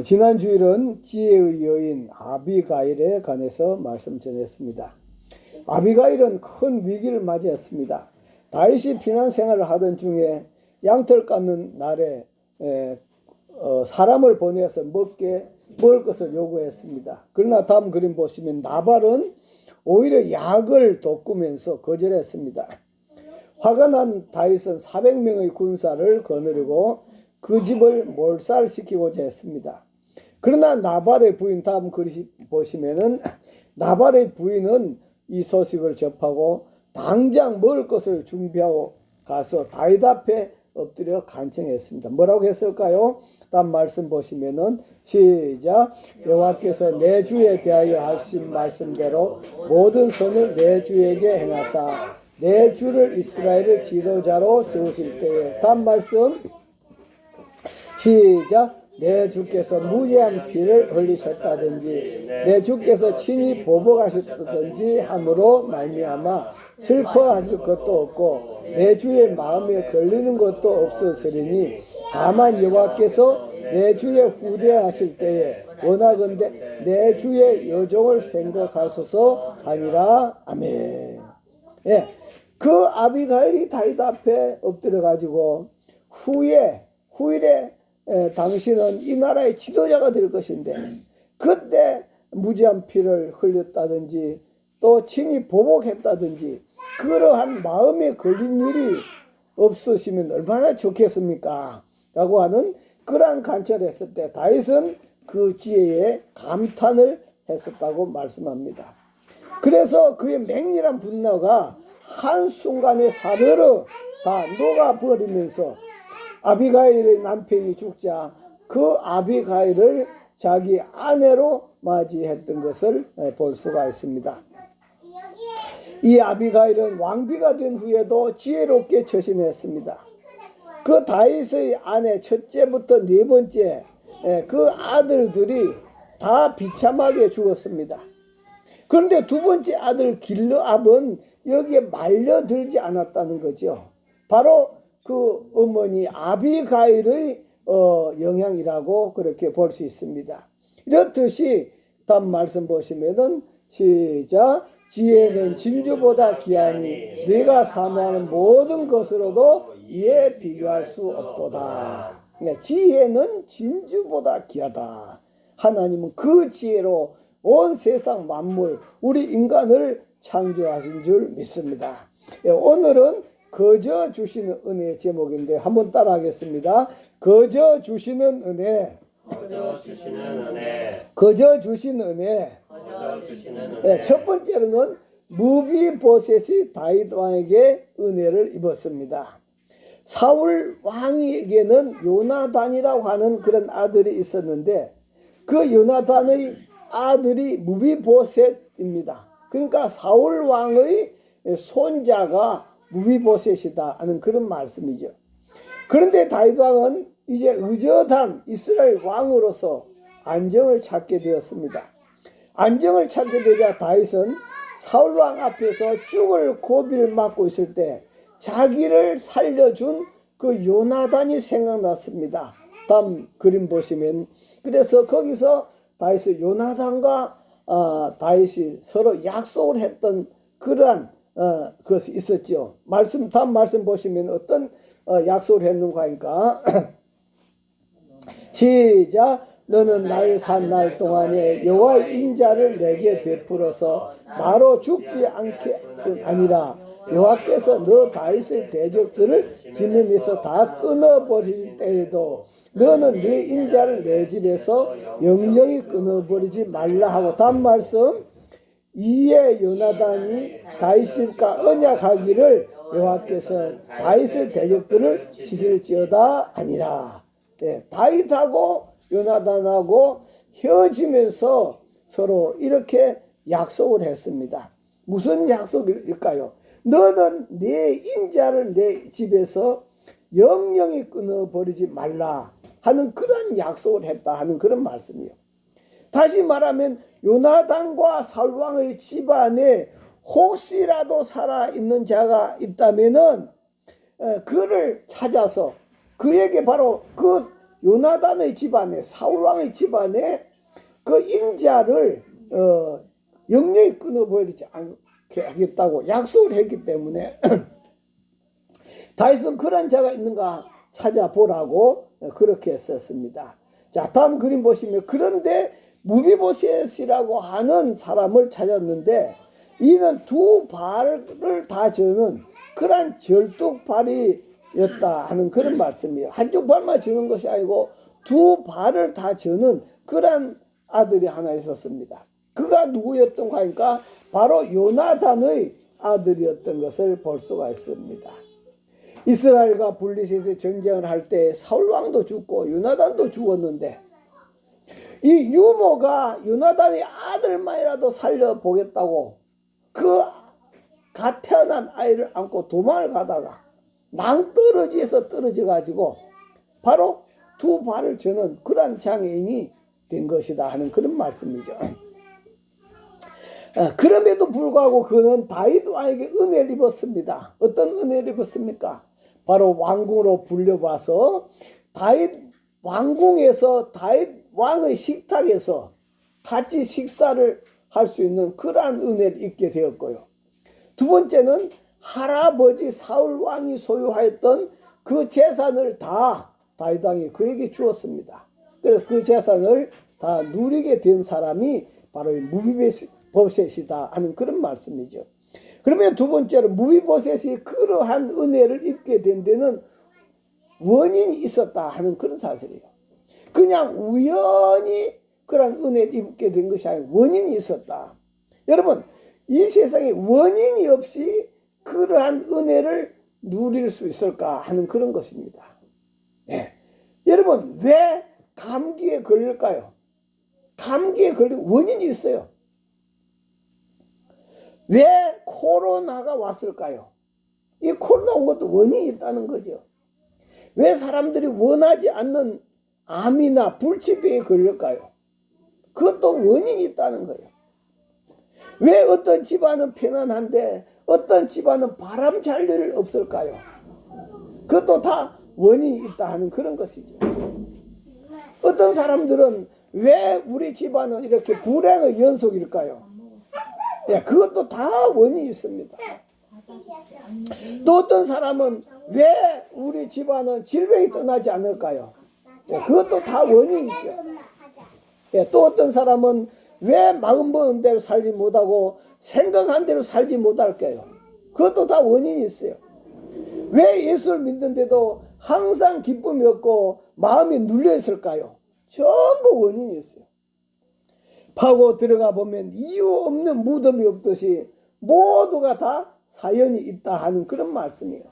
지난 주일은 지혜의 여인 아비가일에 관해서 말씀 전했습니다. 아비가일은 큰 위기를 맞이했습니다. 다윗이 피난 생활을 하던 중에 양털 깎는 날에 사람을 보내서 먹을 것을 요구했습니다. 그러나 다음 그림 보시면 나발은 오히려 약을 돋구면서 거절했습니다. 화가 난 다윗은 400명의 군사를 거느리고 그 집을 몰살시키고자 했습니다. 그러나 나발의 부인, 다음 그림 보시면은 나발의 부인은 이 소식을 접하고 당장 먹을 것을 준비하고 가서 다윗 앞에 엎드려 간청했습니다. 뭐라고 했을까요? 다음 말씀 보시면은 시작. 여호와께서 내 주에 대하여 하신 말씀대로 모든 선을 내 주에게 행하사 내 주를 이스라엘의 지도자로 세우실 때에, 다음 말씀 시작. 내 주께서 무죄한 피를 흘리셨다든지 내 주께서 친히 보복하셨다든지 함으로 말미암아 슬퍼하실 것도 없고 내 주의 마음에 걸리는 것도 없으시리니 다만 여호와께서 내 주의 후대하실 때에 원하건대 내 주의 여종을 생각하소서 하니라. 아멘. 예, 그 아비가일이 다윗 앞에 엎드려 가지고 후일에 당신은 이 나라의 지도자가 될 것인데 그때 무지한 피를 흘렸다든지 또 친히 보복했다든지 그러한 마음에 걸린 일이 없으시면 얼마나 좋겠습니까? 라고 하는 그러한 간청을 했을 때 다윗은 그 지혜에 감탄을 했었다고 말씀합니다. 그래서 그의 맹렬한 분노가 한순간에 사르르 다 녹아버리면서 아비가일의 남편이 죽자 그 아비가일을 자기 아내로 맞이했던 것을 볼 수가 있습니다. 이 아비가일은 왕비가 된 후에도 지혜롭게 처신했습니다. 그 다윗의 아내 첫째부터 네 번째 그 아들들이 다 비참하게 죽었습니다. 그런데 두 번째 아들 길르압은 여기에 말려들지 않았다는 거죠. 바로 그 어머니 아비가일의 영향이라고 그렇게 볼 수 있습니다. 이렇듯이 다음 말씀 보시면은 시작. 지혜는 진주보다 귀하니 네가 사모하는 모든 것으로도 이에 비교할 수 없도다. 지혜는 진주보다 귀하다. 하나님은 그 지혜로 온 세상 만물 우리 인간을 창조하신 줄 믿습니다. 오늘은 거저 주시는 은혜 제목인데 한번 따라 하겠습니다. 거저 주시는 은혜. 거저 주시는 은혜. 거저 주시는 은혜. 거저 주시는 은혜. 네, 첫 번째로는 무비보셋이 다윗 왕에게 은혜를 입었습니다. 사울 왕에게는 요나단이라고 하는 그런 아들이 있었는데 그 요나단의 아들이 무비보셋입니다. 그러니까 사울 왕의 손자가 무비보셋이다 하는 그런 말씀이죠. 그런데 다윗 왕은 이제 의젓한 이스라엘 왕으로서 안정을 찾게 되었습니다. 안정을 찾게 되자 다윗은 사울 왕 앞에서 죽을 고비를 맞고 있을 때 자기를 살려준 그 요나단이 생각났습니다. 다음 그림 보시면 그래서 거기서 다윗이 요나단과 다윗이 서로 약속을 했던 그러한 그것이 있었죠. 다음 말씀 보시면 어떤 약속을 했는가 하니까 시작. 너는 나의 산 날 동안에 여호와의 인자를 내게 베풀어서 나로 죽지 않게 아니라 여호와께서 너 다윗의 대적들을 진면에서 다 끊어버릴 때에도 너는 네 인자를 내 집에서 영영히 끊어버리지 말라 하고, 다음 말씀 이에 요나단이 다윗과 언약하기를 여호와께서 다윗의 대적들을 씻을지어다 아니라. 네, 다윗하고 요나단하고 헤어지면서 서로 이렇게 약속을 했습니다. 무슨 약속일까요? 너는 내 인자를 내 집에서 영영히 끊어버리지 말라 하는 그런 약속을 했다 하는 그런 말씀이에요. 다시 말하면 요나단과 사울왕의 집안에 혹시라도 살아있는 자가 있다면은 그를 찾아서 그에게 바로 그 요나단의 집안에, 사울왕의 집안에 그 인자를 영영히 끊어버리지 않게 하겠다고 약속을 했기 때문에 다윗은 그런 자가 있는가 찾아보라고 그렇게 썼습니다. 자, 다음 그림 보시면, 그런데 무비보셋이라고 하는 사람을 찾았는데 이는 두 발을 다 저는 그런 절뚝발이었다 하는 그런 말씀이에요. 한쪽 발만 저는 것이 아니고 두 발을 다 저는 그런 아들이 하나 있었습니다. 그가 누구였던가 하니까 바로 요나단의 아들이었던 것을 볼 수가 있습니다. 이스라엘과 블레셋에서 전쟁을 할 때 사울왕도 죽고 요나단도 죽었는데 이 유모가 요나단의 아들만이라도 살려보겠다고 그 갓 태어난 아이를 안고 도망을 가다가 낭떠러지에서 떨어져 가지고 바로 두 발을 저는 그러한 장애인이 된 것이다 하는 그런 말씀이죠. 그럼에도 불구하고 그는 다윗 왕에게 은혜를 입었습니다. 어떤 은혜를 입었습니까? 바로 왕궁으로 불려봐서 다윗 왕궁에서 다윗 왕의 식탁에서 같이 식사를 할 수 있는 그러한 은혜를 입게 되었고요. 두 번째는 할아버지 사울 왕이 소유하였던 그 재산을 다 다윗 왕이 그에게 주었습니다. 그래서 그 재산을 다 누리게 된 사람이 바로 무비보셋이다 하는 그런 말씀이죠. 그러면 두 번째로 무비보셋이 그러한 은혜를 입게 된 데는 원인이 있었다 하는 그런 사실이에요. 그냥 우연히 그런 은혜를 입게 된 것이 아니고 원인이 있었다. 여러분, 이 세상에 원인이 없이 그러한 은혜를 누릴 수 있을까 하는 그런 것입니다. 네. 여러분, 왜 감기에 걸릴까요? 감기에 걸린 원인이 있어요. 왜 코로나가 왔을까요? 이 코로나 온 것도 원인이 있다는 거죠. 왜 사람들이 원하지 않는 암이나 불치병에 걸릴까요? 그것도 원인이 있다는 거예요. 왜 어떤 집안은 편안한데 어떤 집안은 바람 잘 일 없을까요? 그것도 다 원인이 있다 하는 그런 것이죠. 어떤 사람들은 왜 우리 집안은 이렇게 불행의 연속일까요? 예, 그것도 다 원인이 있습니다. 또 어떤 사람은 왜 우리 집안은 질병이 떠나지 않을까요? 예, 그것도 다 원인이죠. 예, 또 어떤 사람은 왜 마음 먹은 대로 살지 못하고 생각한 대로 살지 못할까요? 그것도 다 원인이 있어요. 왜 예수를 믿는데도 항상 기쁨이 없고 마음이 눌려 있을까요? 전부 원인이 있어요. 파고 들어가 보면 이유 없는 무덤이 없듯이 모두가 다 사연이 있다 하는 그런 말씀이에요.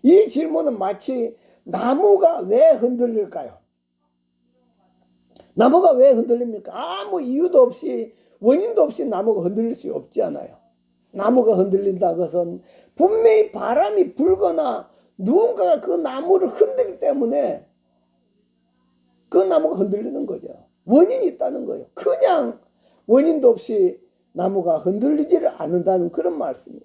이 질문은 마치 나무가 왜 흔들릴까요? 나무가 왜 흔들립니까? 아무 이유도 없이 원인도 없이 나무가 흔들릴 수 없지 않아요. 나무가 흔들린다는 것은 분명히 바람이 불거나 누군가가 그 나무를 흔들기 때문에 그 나무가 흔들리는 거죠. 원인이 있다는 거예요. 그냥 원인도 없이 나무가 흔들리지를 않는다는 그런 말씀이에요.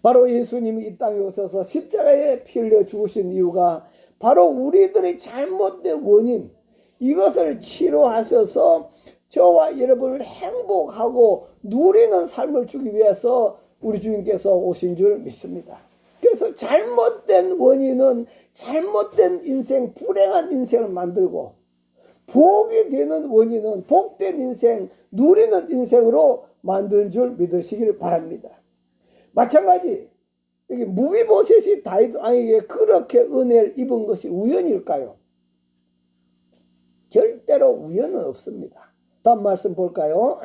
바로 예수님이 이 땅에 오셔서 십자가에 피 흘려 죽으신 이유가 바로 우리들의 잘못된 원인, 이것을 치료하셔서 저와 여러분을 행복하고 누리는 삶을 주기 위해서 우리 주님께서 오신 줄 믿습니다. 그래서 잘못된 원인은 잘못된 인생, 불행한 인생을 만들고, 복이 되는 원인은 복된 인생, 누리는 인생으로 만든 줄 믿으시길 바랍니다. 마찬가지 여기 무비보셋이 다윗 왕에게 그렇게 은혜를 입은 것이 우연일까요? 절대로 우연은 없습니다. 다음 말씀 볼까요?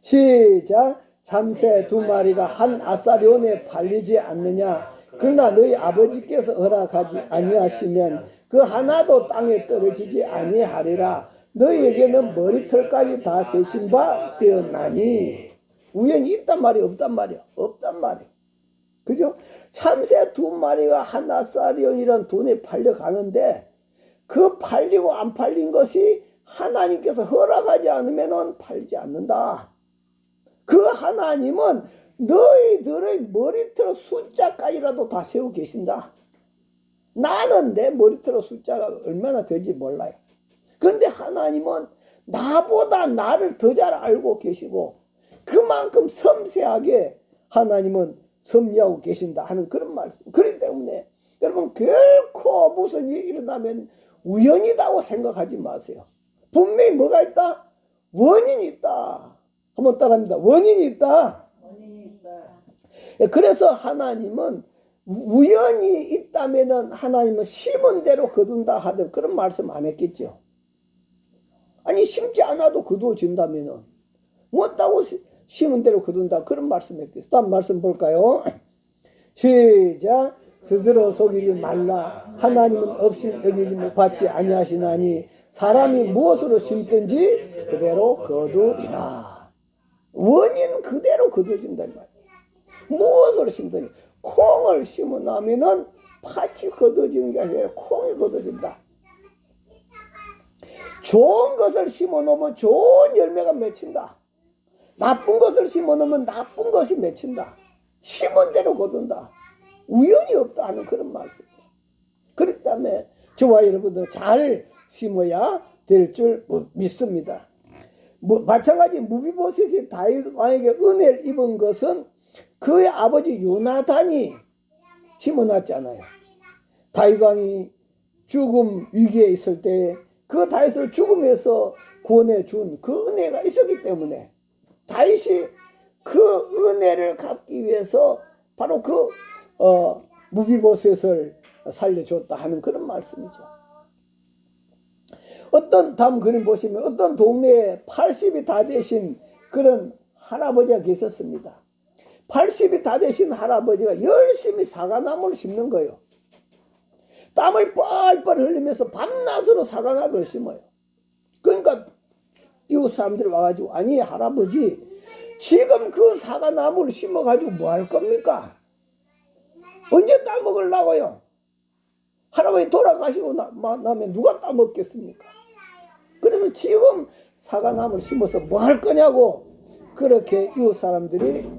시작. 참새 두 마리가 한 아사리온에 팔리지 않느냐? 그러나 너희 아버지께서 허락하지 아니하시면 그 하나도 땅에 떨어지지 아니하리라. 너희에게는 머리털까지 다 세신 바 되었나니. 우연히 있단 말이 없단 말이야. 없단 말이야. 그죠? 참새 두 마리가 한 아사리온이란 돈에 팔려가는데 그 팔리고 안 팔린 것이 하나님께서 허락하지 않으면 팔리지 않는다. 그 하나님은 너희들의 머리털 숫자까지라도 다 세우고 계신다. 나는 내 머리털 숫자가 얼마나 되는지 몰라요. 그런데 하나님은 나보다 나를 더 잘 알고 계시고 그만큼 섬세하게 하나님은 섭리하고 계신다 하는 그런 말씀. 그렇기 때문에 여러분 결코 무슨 일이 일어나면 우연이라고 생각하지 마세요. 분명히 뭐가 있다? 원인이 있다. 한번 따라합니다. 원인이 있다. 그래서 하나님은 우연이 있다면은 하나님은 심은 대로 거둔다 하던 그런 말씀 안 했겠죠. 아니 심지 않아도 거두어진다면은 못다고 심은 대로 거둔다 그런 말씀 했겠어요. 다음 말씀 볼까요? 시작. 스스로 속이지 말라. 하나님은 없이 여기짐을 받지 아니하시나니 사람이 무엇으로 심든지 그대로 거두리라. 원인 그대로 거두어진단 말이에요. 무엇으로 심든지. 콩을 심어나면은 팥이 거두어지는 게 아니라 콩이 거두어진다. 좋은 것을 심어놓으면 좋은 열매가 맺힌다. 나쁜 것을 심어놓으면 나쁜 것이 맺힌다. 심은 대로 거둔다. 우연이 없다 하는 그런 말씀이에요. 그렇기 때문에 저와 여러분들 잘 심어야 될 줄 믿습니다. 마찬가지 무비보셋이 다윗 왕에게 은혜를 입은 것은 그의 아버지 요나단이 심어놨잖아요. 다윗 왕이 죽음 위기에 있을 때 그 다윗을 죽음에서 구원해 준 그 은혜가 있었기 때문에 다윗이 그 은혜를 갚기 위해서 바로 그 무비보셋을 살려줬다 하는 그런 말씀이죠. 어떤 다음 그림 보시면 어떤 동네에 80이 다 되신 그런 할아버지가 계셨습니다. 80이 다 되신 할아버지가 열심히 사과나무를 심는 거예요. 땀을 뻘뻘 흘리면서 밤낮으로 사과나무를 심어요. 그러니까 이웃 사람들이 와가지고 아니 할아버지 지금 그 사과나무를 심어가지고 뭐 할 겁니까? 언제 따먹으려고요? 할아버지 돌아가시고 나면 누가 따먹겠습니까? 그래서 지금 사과나무를 심어서 뭐 할 거냐고 그렇게 이웃 사람들이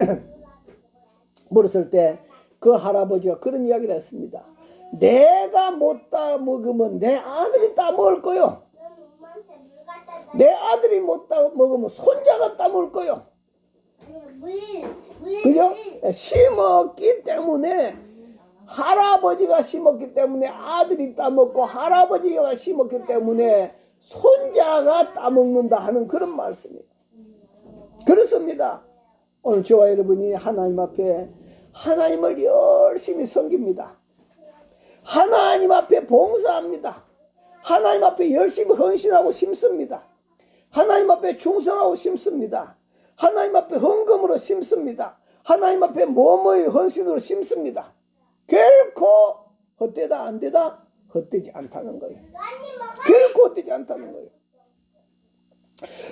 물었을 때 그 할아버지가 그런 이야기를 했습니다. 내가 못 따먹으면 내 아들이 따먹을 거요. 내 아들이 못 따먹으면 손자가 따먹을 거요. 그죠? 심었기 때문에 할아버지가 심었기 때문에 아들이 따먹고 할아버지가 심었기 때문에 손자가 따먹는다 하는 그런 말씀이에요. 그렇습니다. 오늘 저와 여러분이 하나님 앞에 하나님을 열심히 섬깁니다. 하나님 앞에 봉사합니다. 하나님 앞에 열심히 헌신하고 심습니다. 하나님 앞에 충성하고 심습니다. 하나님 앞에 헌금으로 심습니다. 하나님 앞에 뭐뭐의 헌신으로 심습니다. 결코 헛되다 안 되다 헛되지 않다는 거예요. 결코 헛되지 않다는 거예요.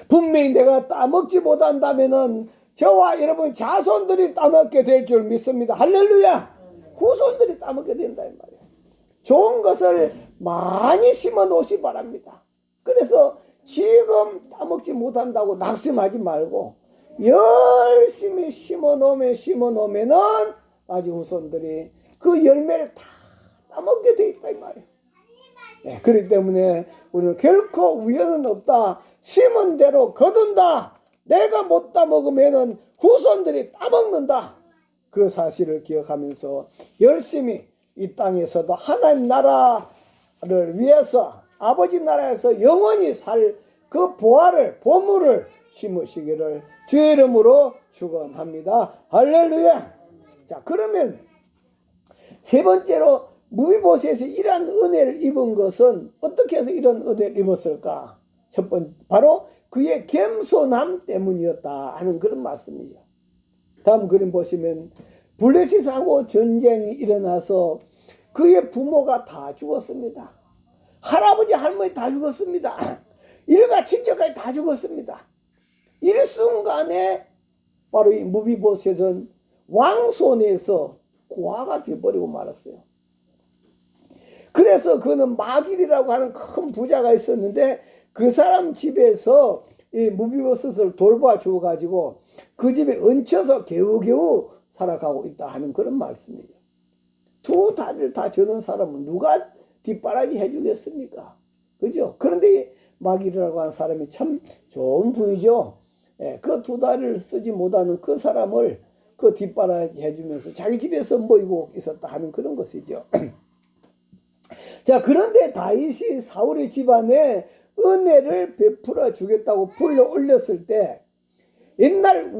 분명히 내가 따먹지 못한다면은 저와 여러분 자손들이 따먹게 될 줄 믿습니다. 할렐루야. 후손들이 따먹게 된다 이 말이에요. 좋은 것을 많이 심어 놓으시 바랍니다. 그래서 지금 따먹지 못한다고 낙심하지 말고 열심히 심어 놓으면은 아직 후손들이 그 열매를 다 따먹게 돼 있다 이 말이에요. 네, 그렇기 때문에 우리는 결코 우연은 없다. 심은 대로 거둔다. 내가 못 따먹으면은 후손들이 따먹는다. 그 사실을 기억하면서 열심히 이 땅에서도 하나님 나라를 위해서 아버지 나라에서 영원히 살 그 보물을 심으시기를 주의 이름으로 축원합니다. 할렐루야. 자, 그러면 세 번째로 무비보셋이 이러한 은혜를 입은 것은 어떻게 해서 이런 은혜를 입었을까? 첫 번째 바로 그의 겸손함 때문이었다 하는 그런 말씀이죠. 다음 그림 보시면 블레셋하고 전쟁이 일어나서 그의 부모가 다 죽었습니다. 할아버지 할머니 다 죽었습니다. 일가 친척까지 다 죽었습니다. 일순간에 바로 이 무비보셋은 왕손에서 고아가 되어버리고 말았어요. 그래서 그는 마길이라고 하는 큰 부자가 있었는데 그 사람 집에서 이 무비보셋을 돌봐주어 가지고 그 집에 얹혀서 겨우겨우 살아가고 있다 하는 그런 말씀이에요. 두 다리를 다 저는 사람은 누가 뒷바라지 해주겠습니까? 그죠? 그런데 마귀라고 하는 사람이 참 좋은 부이죠. 예, 그 두 다리를 쓰지 못하는 그 사람을 그 뒷바라지 해주면서 자기 집에서 모이고 있었다 하는 그런 것이죠. 자, 그런데 다윗이 사울의 집안에 은혜를 베풀어 주겠다고 불러 올렸을 때 옛날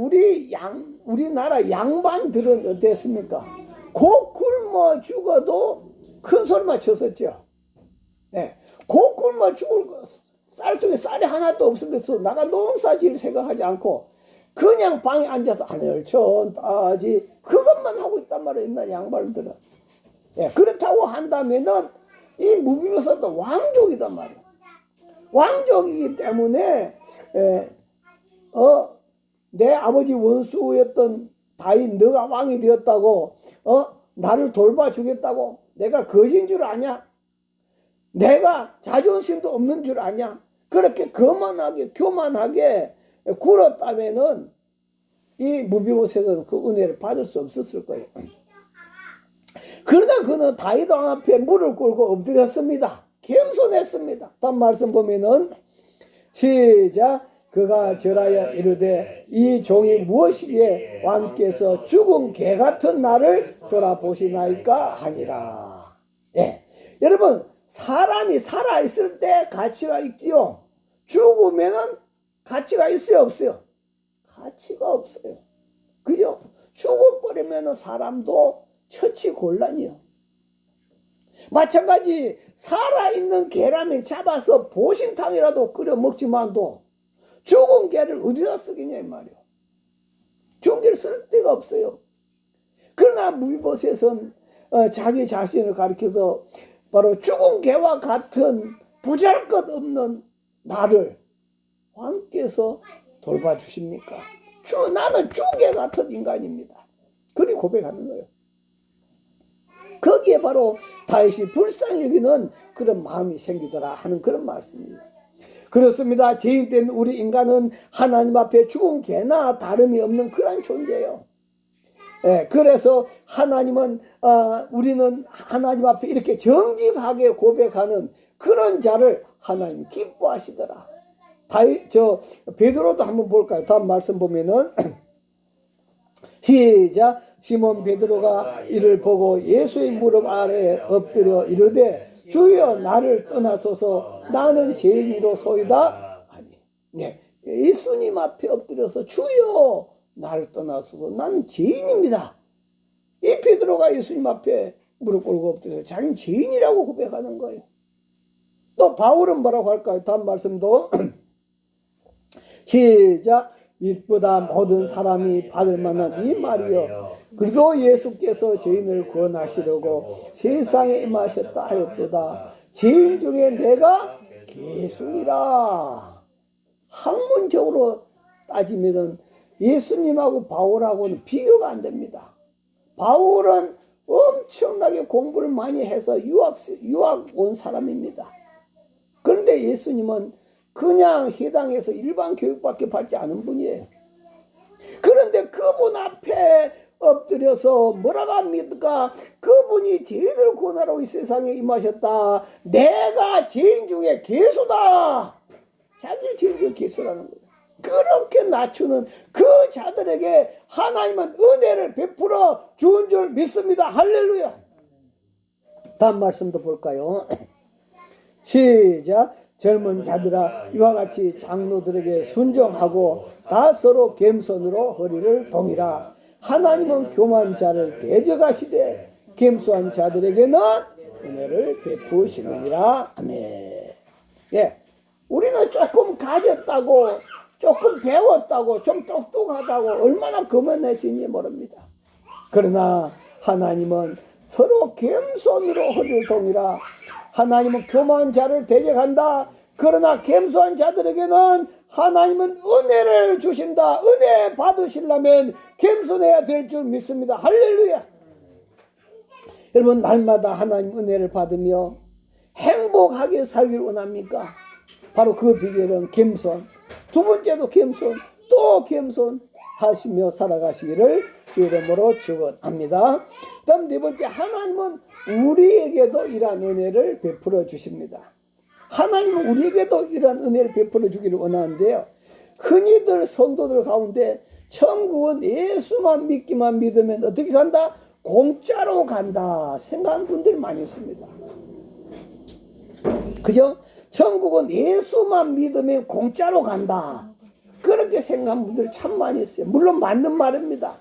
우리나라 양반들은 어땠습니까? 곧 굶어 죽어도 큰 소리만 쳤었죠. 네. 곧 굶어 죽을 쌀통에 쌀이 하나도 없으면서 나가 농사지을 생각하지 않고 그냥 방에 앉아서 하늘천 따지 그것만 하고 있단 말이에요. 옛날 양반들은. 네. 그렇다고 한다면은 이 무비보사도 왕족이단 말이에요. 왕족이기 때문에 내 아버지 원수였던 다윗 너가 왕이 되었다고 나를 돌봐주겠다고 내가 거지인 줄 아냐? 내가 자존심도 없는 줄 아냐? 그렇게 교만하게 굴었다면은 이 무비보셋은 그 은혜를 받을 수 없었을 거예요. 그러나 그는 다윗 왕 앞에 무릎 꿇고 엎드렸습니다. 겸손했습니다. 다음 말씀 보면은 시작. 그가 절하여 이르되 이 종이 무엇이기에 왕께서 죽은 개 같은 나를 돌아보시나이까 하니라. 예, 여러분 사람이 살아있을 때 가치가 있지요. 죽으면은 가치가 있어요 없어요? 가치가 없어요. 그죠? 죽어버리면은 사람도 처치곤란이요. 마찬가지 살아있는 개라면 잡아서 보신탕이라도 끓여 먹지만도 죽은 개를 어디다 쓰겠냐 이 말이요. 죽은 개를 쓸 데가 없어요. 그러나 무비보셋은 자기 자신을 가리켜서 바로 죽은 개와 같은 보잘것없는 나를 왕께서 돌봐주십니까? 나는 죽은 개 같은 인간입니다. 그리 고백하는 거예요. 거기에 바로 다윗이 불쌍히 여기는 그런 마음이 생기더라 하는 그런 말씀입니다. 그렇습니다. 죄인 된 우리 인간은 하나님 앞에 죽은 개나 다름이 없는 그런 존재예요. 예, 그래서 우리는 하나님 앞에 이렇게 정직하게 고백하는 그런 자를 하나님이 기뻐하시더라. 베드로도 한번 볼까요? 다음 말씀 보면은 시작. 시몬 베드로가 이를 보고 예수의 무릎 아래에 엎드려 이르되 주여 나를 떠나소서 나는 죄인이로소이다 하니. 네, 예수님 앞에 엎드려서 주여 나를 떠나소서 나는 죄인입니다. 이 베드로가 예수님 앞에 무릎 꿇고 엎드려서 자기는 죄인이라고 고백하는 거예요. 또 바울은 뭐라고 할까요? 다음 말씀도 시작. 이보다 모든 사람이 받을 만한 이 말이요 그리고 예수께서 죄인을 구원하시려고 세상에 임하셨다 하였도다. 죄인 중에 내가 개순이라. 학문적으로 따지면 예수님하고 바울하고는 비교가 안 됩니다. 바울은 엄청나게 공부를 많이 해서 유학 온 사람입니다. 그런데 예수님은 그냥 해당해서 일반 교육밖에 받지 않은 분이에요. 그런데 그분 앞에 엎드려서 뭐라고 합니까? 그분이 죄인을 구원하러 이 세상에 임하셨다. 내가 죄인 중에 개수다. 자기 죄인 중에 개수라는 거예요. 그렇게 낮추는 그 자들에게 하나님은 은혜를 베풀어 주은 줄 믿습니다. 할렐루야. 다음 말씀도 볼까요? 시작. 젊은 자들아 이와 같이 장로들에게 순종하고 다 서로 겸손으로 허리를 동이라. 하나님은 교만한 자를 대적하시되 겸손한 자들에게는 은혜를 베푸시느니라. 아멘. 예, 우리는 조금 가졌다고 조금 배웠다고 좀 똑똑하다고 얼마나 거만해지는지 모릅니다. 그러나 하나님은 서로 겸손으로 허리를 동이라. 하나님은 교만한 자를 대적한다. 그러나 겸손한 자들에게는 하나님은 은혜를 주신다. 은혜 받으시려면 겸손해야 될 줄 믿습니다. 할렐루야. 여러분 날마다 하나님 은혜를 받으며 행복하게 살길 원합니까? 바로 그 비결은 겸손. 두 번째도 겸손, 또 겸손 하시며 살아가시기를 주 이름으로 축원합니다. 그다음 네 번째, 하나님은 우리에게도 이러한 은혜를 베풀어 주십니다. 하나님은 우리에게도 이러한 은혜를 베풀어 주기를 원하는데요. 흔히들 성도들 가운데 천국은 예수만 믿기만 믿으면 어떻게 간다? 공짜로 간다 생각하는 분들이 많이 있습니다. 그죠? 천국은 예수만 믿으면 공짜로 간다, 그렇게 생각하는 분들이 참 많이 있어요. 물론 맞는 말입니다.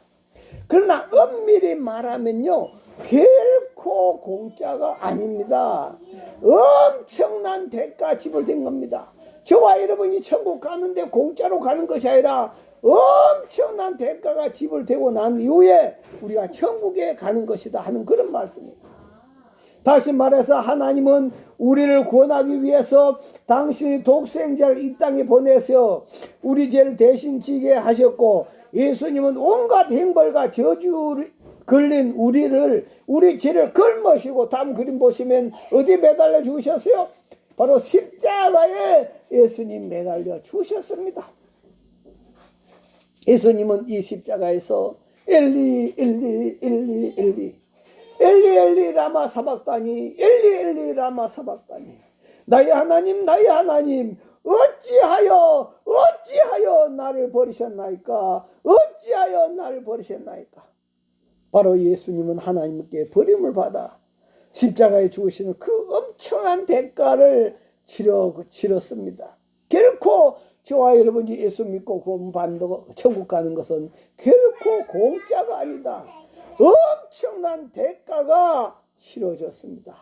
그러나 엄밀히 말하면요, 결코 공짜가 아닙니다. 엄청난 대가 지불된 겁니다. 저와 여러분이 천국 가는데 공짜로 가는 것이 아니라 엄청난 대가가 지불되고 난 이후에 우리가 천국에 가는 것이다 하는 그런 말씀입니다. 다시 말해서 하나님은 우리를 구원하기 위해서 당신의 독생자를 이 땅에 보내서 우리 죄를 대신 지게 하셨고, 예수님은 온갖 행벌과 저주 걸린 우리 죄를 걸머시고, 다음 그림 보시면 어디 매달려 죽으셨어요? 바로 십자가에 예수님 매달려 죽으셨습니다. 예수님은 이 십자가에서 엘리 엘리 엘리 엘리 엘리 엘리 라마 사박다니, 엘리 엘리 라마 사박다니, 나의 하나님 나의 하나님 어찌하여 나를 버리셨나이까, 어찌하여 나를 버리셨나이까. 바로 예수님은 하나님께 버림을 받아 십자가에 죽으시는 그 엄청난 대가를 치렀습니다. 결코 저와 여러분이 예수 믿고 구원받고 천국 가는 것은 결코 공짜가 아니다. 엄청난 대가가 치러졌습니다.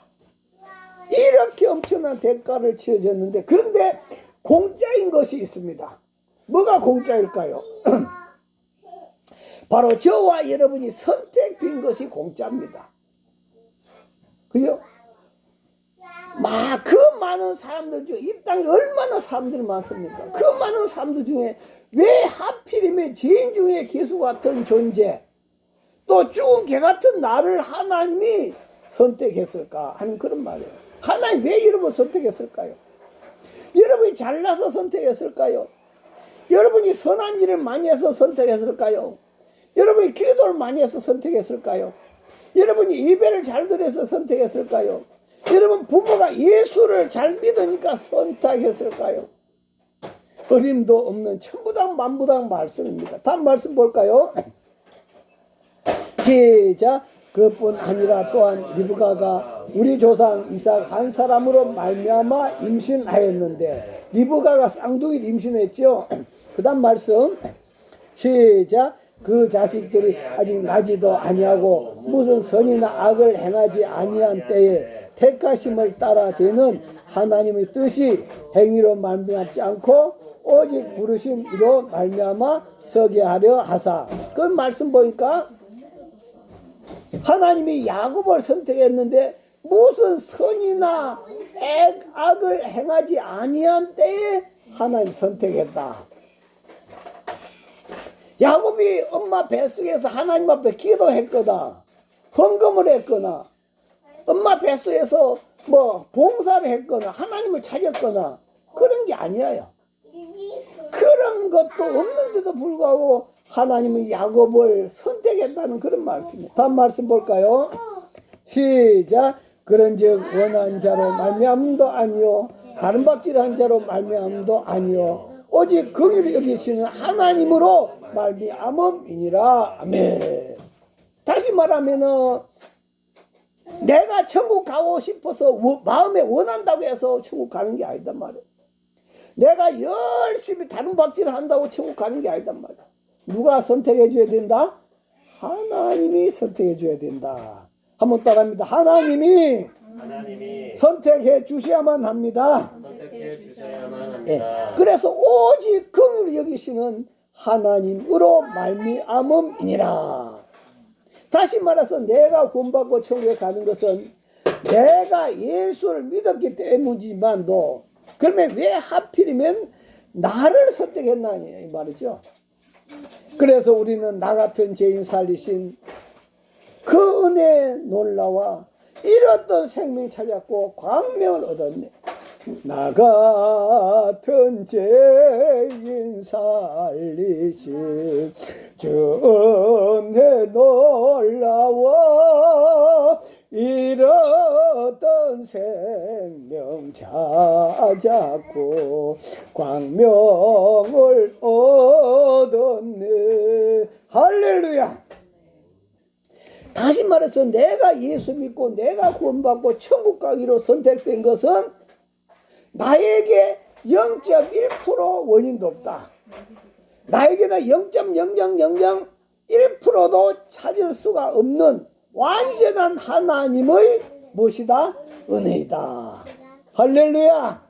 이렇게 엄청난 대가를 치러졌는데, 그런데 공짜인 것이 있습니다. 뭐가 공짜일까요? 바로 저와 여러분이 선택된 것이 공짜입니다. 그죠? 그 많은 사람들 중에, 이 땅에 얼마나 사람들이 많습니까? 그 많은 사람들 중에 왜 하필이면 죄인 중에 개수 같은 존재, 또 죽은 개 같은 나를 하나님이 선택했을까 하는 그런 말이에요. 하나님 왜 여러분 선택했을까요? 여러분이 잘나서 선택했을까요? 여러분이 선한 일을 많이 해서 선택했을까요? 여러분이 기도를 많이 해서 선택했을까요? 여러분이 예배를 잘 드려서 선택했을까요? 여러분 부모가 예수를 잘 믿으니까 선택했을까요? 어림도 없는 천부당 만부당 말씀입니다. 다음 말씀 볼까요? 시작. 그뿐 아니라 또한 리브가가 우리 조상 이삭 한 사람으로 말미암아 임신하였는데, 리브가가 쌍둥이를 임신했죠. 그 다음 말씀 시작. 그 자식들이 아직 나지도 아니하고 무슨 선이나 악을 행하지 아니한 때에 택하심을 따라 되는 하나님의 뜻이 행위로 말미암지 않고 오직 부르신 이로 말미암아 서게 하려 하사. 그 말씀 보니까 하나님이 야곱을 선택했는데 무슨 선이나 악을 행하지 아니한 때에 하나님 선택했다. 야곱이 엄마 뱃속에서 하나님 앞에 기도했거나 헌금을 했거나 엄마 뱃속에서 봉사를 했거나 하나님을 찾았거나 그런 게 아니에요. 그런 것도 없는데도 불구하고 하나님은 야곱을 선택했다는 그런 말씀이에요. 다음 말씀 볼까요? 시작. 그런즉 원한 자로 말미암음도 아니요 다른 박질한 자로 말미암음도 아니요 오직 긍휼히 여기시는 하나님으로 말미암음이니라. 아멘. 다시 말하면은 내가 천국 가고 싶어서 마음에 원한다고 해서 천국 가는 게 아니단 말이에요. 내가 열심히 다른 박질을 한다고 천국 가는 게 아니단 말이에요. 누가 선택해 줘야 된다? 하나님이 선택해 줘야 된다. 한번 따라합니다. 하나님이 선택해 주셔야만 합니다. 선택해 주셔야만 합니다. 예. 그래서 오직 긍휼히 여기시는 하나님으로 말미암음이니라. 다시 말해서 내가 구원받고 천국에 가는 것은 내가 예수를 믿었기 때문이지만도, 그러면 왜 하필이면 나를 선택했나니 이 말이죠. 그래서 우리는 나 같은 죄인 살리신 그 은혜에 놀라와 잃었던 생명 찾았고 광명을 얻었네. 나 같은 죄인 살리신 주 은혜 놀라워 잃었던 생명 찾았고 광명을 얻었네. 할렐루야. 다시 말해서 내가 예수 믿고 내가 구원받고 천국 가기로 선택된 것은 나에게 0.1% 원인도 없다. 나에게는 0.0001%도 찾을 수가 없는 완전한 하나님의 무엇이다? 은혜이다. 할렐루야.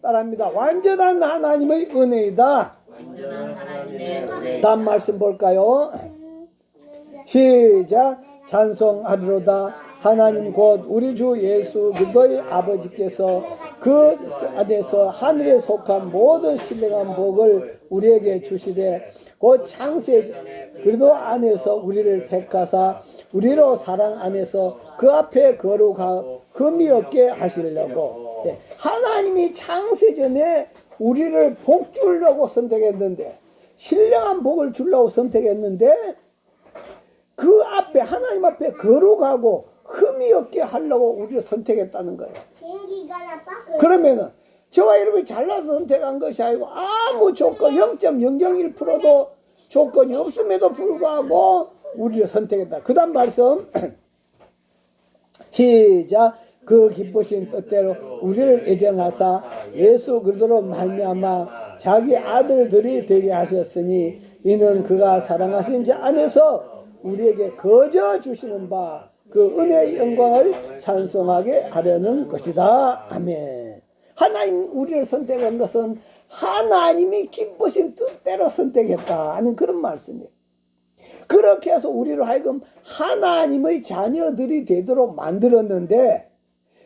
따라합니다. 완전한 하나님의 은혜이다. 완전한 하나님의 은혜. 다음 말씀 볼까요? 시작. 찬송하리로다. 하나님 곧 우리 주 예수 그리스도의 아버지께서 그 안에서 하늘에 속한 모든 신령한 복을 우리에게 주시되 곧 창세 그리스도 안에서 우리를 택하사 우리로 사랑 안에서 그 앞에 거룩하고 흠이 없게 하시려고. 네. 하나님이 창세전에 우리를 복 주려고 선택했는데, 신령한 복을 주려고 선택했는데, 그 앞에 하나님 앞에 거룩하고 흠이 없게 하려고 우리를 선택했다는 거예요. 그러면은 저와 여러분이 잘나서 선택한 것이 아니고 아무 조건 0.001%도 조건이 없음에도 불구하고 우리를 선택했다. 그 다음 말씀 시작. 그 기쁘신 뜻대로 우리를 애정하사 예수 그리스도로 말미암아 자기 아들들이 되게 하셨으니 이는 그가 사랑하신 자 안에서 우리에게 거저 주시는 바 그 은혜의 영광을 찬송하게 하려는 것이다. 아멘. 하나님 우리를 선택한 것은 하나님이 기쁘신 뜻대로 선택했다 하는 그런 말씀이에요. 그렇게 해서 우리로 하여금 하나님의 자녀들이 되도록 만들었는데,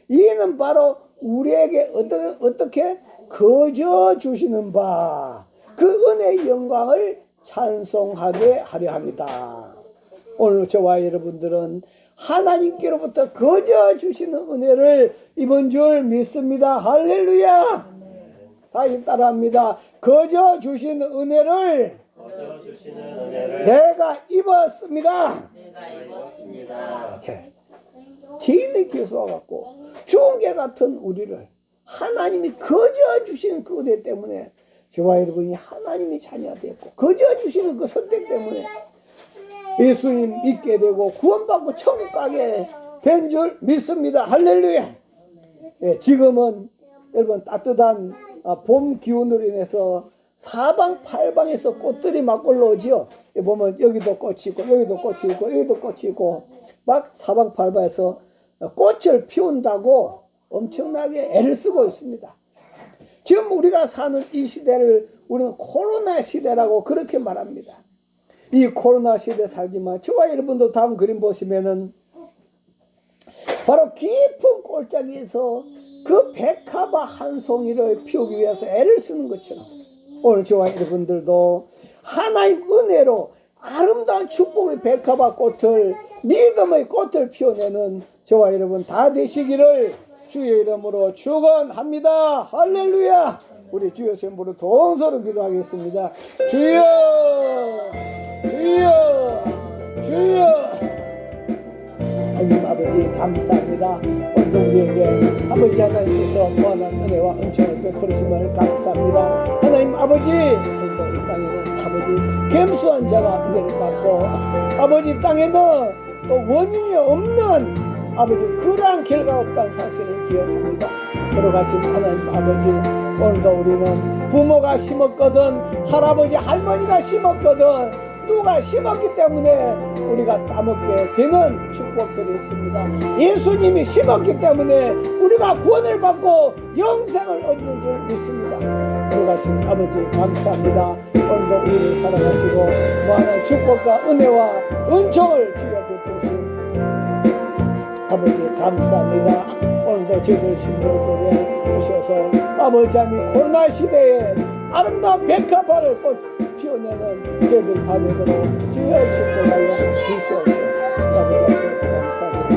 이는 바로 우리에게 어떻게 거저 주시는 바 그 은혜의 영광을 찬송하게 하려 합니다. 오늘 저와 여러분들은 하나님께로부터 거저 주시는 은혜를 입은 줄 믿습니다. 할렐루야. 다시 따라합니다. 거저 주시는 은혜를 내가 입었습니다. 예. 죄인의 개수와 같고 죽은 개 같은 우리를 하나님이 거저 주시는 그 은혜 때문에 저와 여러분이 하나님의 자녀가 되었고, 거저 주시는 그 선택 때문에 예수님 믿게 되고 구원받고 천국 가게 된 줄 믿습니다. 할렐루야. 예, 지금은 여러분 따뜻한 봄 기운으로 인해서 사방팔방에서 꽃들이 막 올라오지요. 보면 여기도 꽃이 있고 여기도 꽃이 있고 여기도 꽃이 있고 막 사방팔방에서 꽃을 피운다고 엄청나게 애를 쓰고 있습니다. 지금 우리가 사는 이 시대를 우리는 코로나 시대라고 그렇게 말합니다. 이 코로나 시대 살지만 저와 여러분도 다음 그림 보시면은 바로 깊은 골짜기에서 그 백합화 한 송이를 피우기 위해서 애를 쓰는 것처럼 오늘 저와 여러분들도 하나님 은혜로 아름다운 축복의 백합화 꽃을, 믿음의 꽃을 피워내는 저와 여러분 다 되시기를 주의 이름으로 축원합니다. 할렐루야. 우리 주여 선물로 동서로 기도하겠습니다. 주여, 주여, 주여. 하나님 아버지 감사합니다. 오늘도 우리에게 아버지 하나님께서 무한한 은혜와 은총을 베풀으심을 감사합니다. 하나님 아버지, 오늘도 이 땅에는 아버지 겸수한 자가 은혜를 받고 아버지 땅에는 또 원인이 없는 아버지 그러한 결과가 없다는 사실을 기억합니다. 걸어가신 하나님 아버지, 오늘도 우리는 부모가 심었거든, 할아버지 할머니가 심었거든, 누가 심었기 때문에 우리가 따먹게 되는 축복들이 있습니다. 예수님이 심었기 때문에 우리가 구원을 받고 영생을 얻는 줄 믿습니다. 걸어가신 아버지 감사합니다. 오늘도 우리를 사랑하시고 무한한 축복과 은혜와 은총을 주여 베푸신 아버지 감사합니다. 오늘도 저희들 신들 속에 오셔서 아버지 하나님 코로나 시대에 아름다운 백합화를 꽃 피워내는 저희들 다 되도록 주여 축복하여 주시옵소서. 아버지 앞에 감사합니다.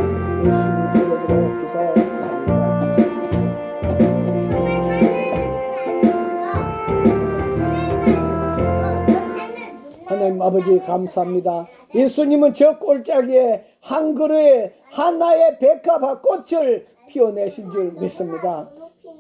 예수님 이름으로 기도합니다. 하나님 아버지 감사합니다. 예수님은 저 골짜기에 한 그루에 하나의 백합화 꽃을 피워내신 줄 믿습니다.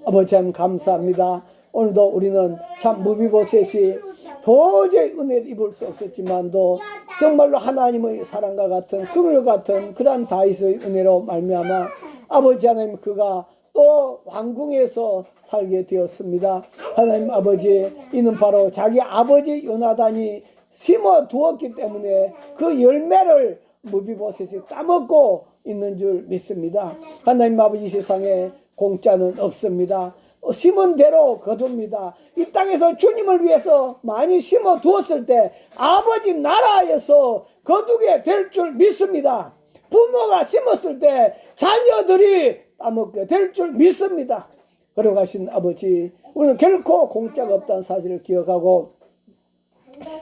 아버지 하나님 감사합니다. 오늘도 우리는 참 무비보셋이 도저히 은혜를 입을 수 없었지만도 정말로 하나님의 사랑과 같은 그물 같은 그러한 다윗의 은혜로 말미암아 아버지 하나님 그가 또 왕궁에서 살게 되었습니다. 하나님 아버지 이는 바로 자기 아버지 요나단이 심어 두었기 때문에 그 열매를 무비보셋이 따먹고 있는 줄 믿습니다. 하나님 아버지 세상에 공짜는 없습니다. 심은 대로 거둡니다. 이 땅에서 주님을 위해서 많이 심어 두었을 때 아버지 나라에서 거두게 될 줄 믿습니다. 부모가 심었을 때 자녀들이 따먹게 될 줄 믿습니다. 걸어가신 아버지 우리는 결코 공짜가 없다는 사실을 기억하고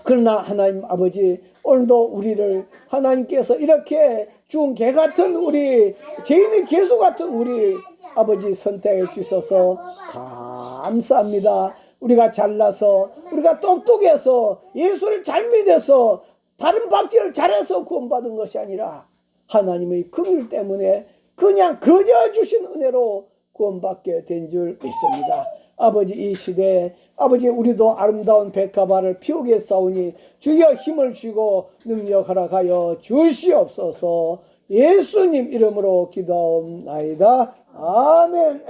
그러나 하나님 아버지 오늘도 우리를 하나님께서 이렇게 준 개 같은 우리 죄인의 개수 같은 우리 아버지 선택해 주셔서 감사합니다. 우리가 잘나서 우리가 똑똑해서 예수를 잘 믿어서 다른 박질을 잘해서 구원받은 것이 아니라 하나님의 긍휼 때문에 그냥 거저 주신 은혜로 구원받게 된 줄 믿습니다. 아버지 이 시대에 아버지 우리도 아름다운 백합화를 피우게 싸우니 주여 힘을 주고 능력하라 하여 주시옵소서. 예수님 이름으로 기도하옵나이다. 아멘.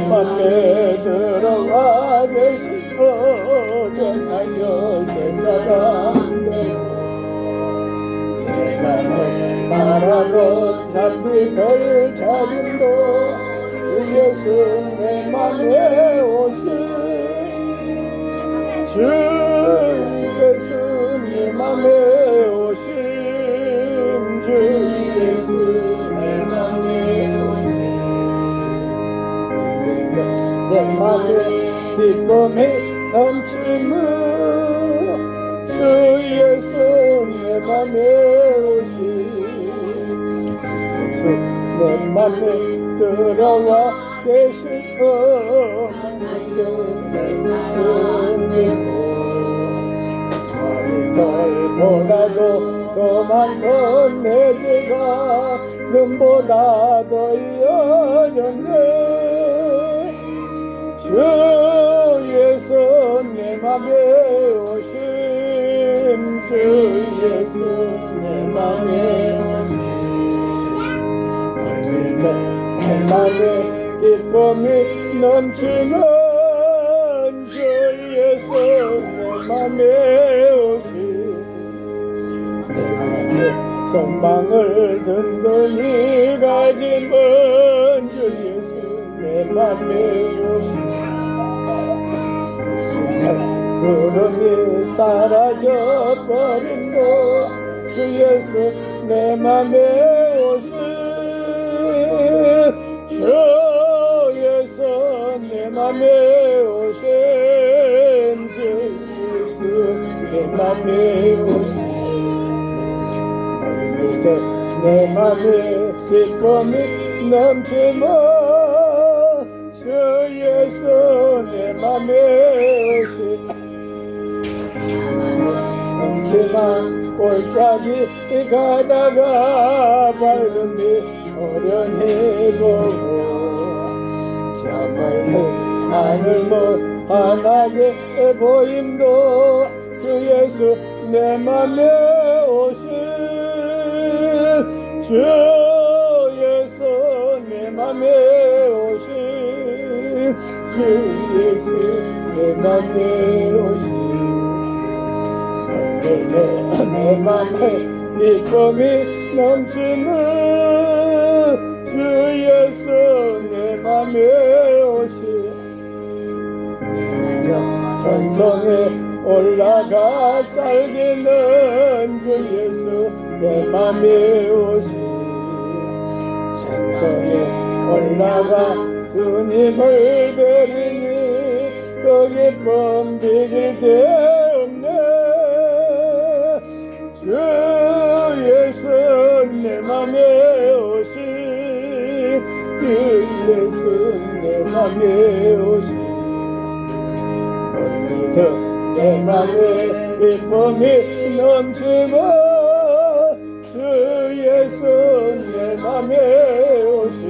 맘에 들어와 계신 어련하여 새 사람들 내가 너 말하던 잠비들 찾음도 주 예수 내 맘에 오신 주 예수 내 맘에 오신 주 예수 내 맘에 오신 내 맘에 기쁨이 넘치는 주 예수 내 맘에 오신 주 내 맘에 들어와 계신 머리털보다도 더 많던 내 죄가 눈보다 더 이어졌네. 주 예수 내 맘에 오심 주 예수 내 맘에 오심 오늘도 내 맘에 기쁨이 넘치는 주 예수 내 맘에 오심 내 맘에 소망을 든든히 가진 주 예수 내 맘에 오심 구름이 사라져 버림도 주 예수 내 맘에 오신 주 예수 내 맘에 오신 주 예수 내 맘에 오신 오늘도 내 맘에 기쁨이 넘치는 주 예수 내 맘에 오신 넘치만 골짜기 가다가 밝은 빛 어련히 보고 저 멀리 하늘 무한하게 보임도 주 예수 내 맘에 오신 주 예수 내 맘에 오신 주 예수 내 맘에 오신 내 맘에 기쁨이 넘치는 주 예수 내 맘에 오신 전성에 올라가 살기는 주 예수 내 맘에 오신 전성에 올라가 주님을 베리니 그 기쁨 비길 데 없네. 주 예수 내 맘에 오시 주 예수 내 맘에 오시 오늘도 내 맘에 기쁨이 넘치고 주 예수 내 맘에 오시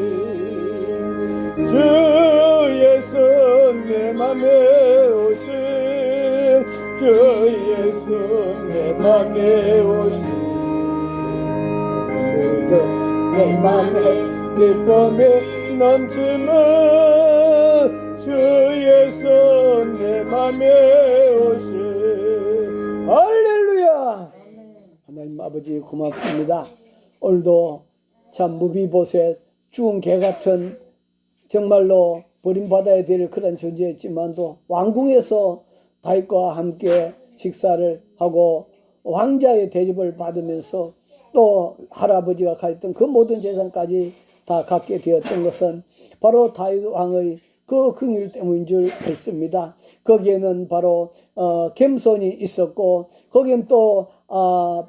주 예수 내 맘에 오시 주 예수 내 맘에 오시 오늘도 내 맘에 기쁨이 넘치는 주 예수 내 맘에 오시. 할렐루야. 하나님 아버지 고맙습니다. 오늘도 참 무비보셋 죽은 개 같은 정말로 버림받아야 될 그런 존재였지만도 왕궁에서 다윗과 함께 식사를 하고 왕자의 대접을 받으면서 또 할아버지가 가졌던 그 모든 재산까지 다 갖게 되었던 것은 바로 다윗 왕의 그 긍휼 때문인 줄 믿습니다. 거기에는 바로 겸손이 있었고 거기엔 또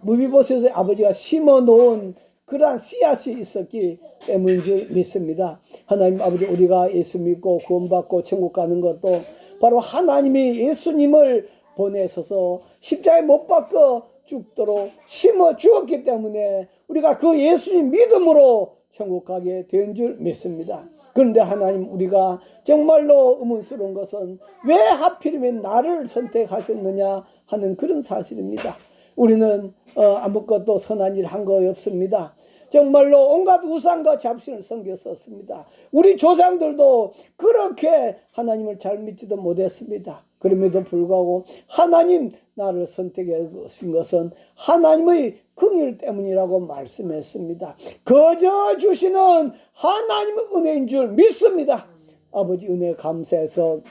무비보셋의 아버지가 심어놓은 그러한 씨앗이 있었기 때문인 줄 믿습니다. 하나님 아버지 우리가 예수 믿고 구원받고 천국 가는 것도 바로 하나님이 예수님을 보내셔서 십자가에 못 박혀 죽도록 심어 주었기 때문에 우리가 그 예수님 믿음으로 천국 가게 된 줄 믿습니다. 그런데 하나님 우리가 정말로 의문스러운 것은 왜 하필이면 나를 선택하셨느냐 하는 그런 사실입니다. 우리는 아무것도 선한 일 한 거 없습니다. 정말로 온갖 우상과 잡신을 섬겼었습니다. 우리 조상들도 그렇게 하나님을 잘 믿지도 못했습니다. 그럼에도 불구하고 하나님 나를 선택해 주신 것은 하나님의 긍휼 때문이라고 말씀했습니다. 거저 주시는 하나님의 은혜인 줄 믿습니다. 아버지 은혜 감사해서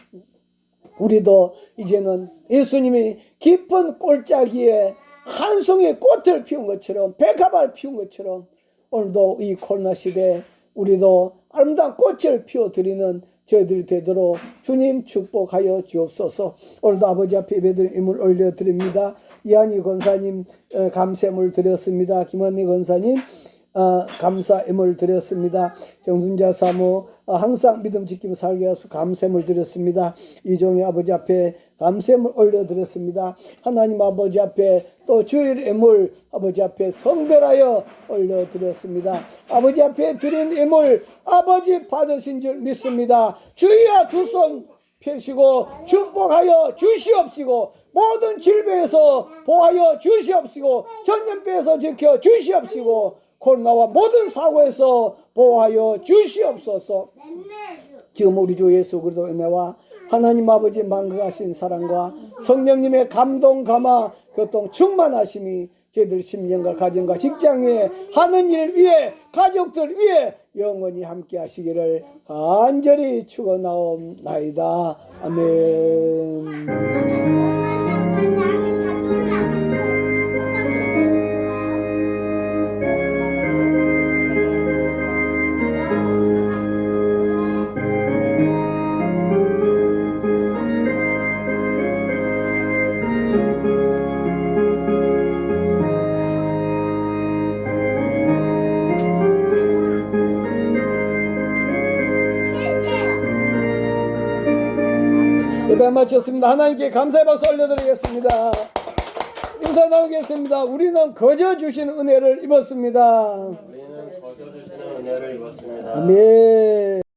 우리도 이제는 예수님이 깊은 골짜기에 한 송이 꽃을 피운 것처럼 백합을 피운 것처럼 오늘도 이 코로나 시대에 우리도 아름다운 꽃을 피워드리는 저희들이 되도록 주님 축복하여 주옵소서. 오늘도 아버지 앞에 예배드린 임을 올려드립니다. 이한희 권사님 감사임을 드렸습니다. 김한희 권사님 감사임을 드렸습니다. 정순자 사모 항상 믿음 지키며 살게 하소서 감사임을 드렸습니다. 이종희 아버지 앞에 감사임을 올려드렸습니다. 하나님 아버지 앞에 또 주일 예물 아버지 앞에 성별하여 올려드렸습니다. 아버지 앞에 드린 예물 아버지 받으신 줄 믿습니다. 주여 두 손 펴시고 축복하여 주시옵시고 모든 질병에서 보호하여 주시옵시고 전염병에서 지켜 주시옵시고 코로나와 모든 사고에서 보호하여 주시옵소서. 지금 우리 주 예수 그리스도 은혜와 하나님 아버지 만극하신 사랑과 성령님의 감동 감화 교통 충만하심이 저희들 심령과 가정과 직장 위에 하는 일 위에 가족들 위에 영원히 함께 하시기를 간절히 축원하옵나이다. 아멘. 예배 마쳤습니다. 하나님께 감사의 박수 올려드리겠습니다. 인사 나오겠습니다. 우리는 거저 주신 은혜를 입었습니다. 우리는 거저 주시는 은혜를 입었습니다. 아멘.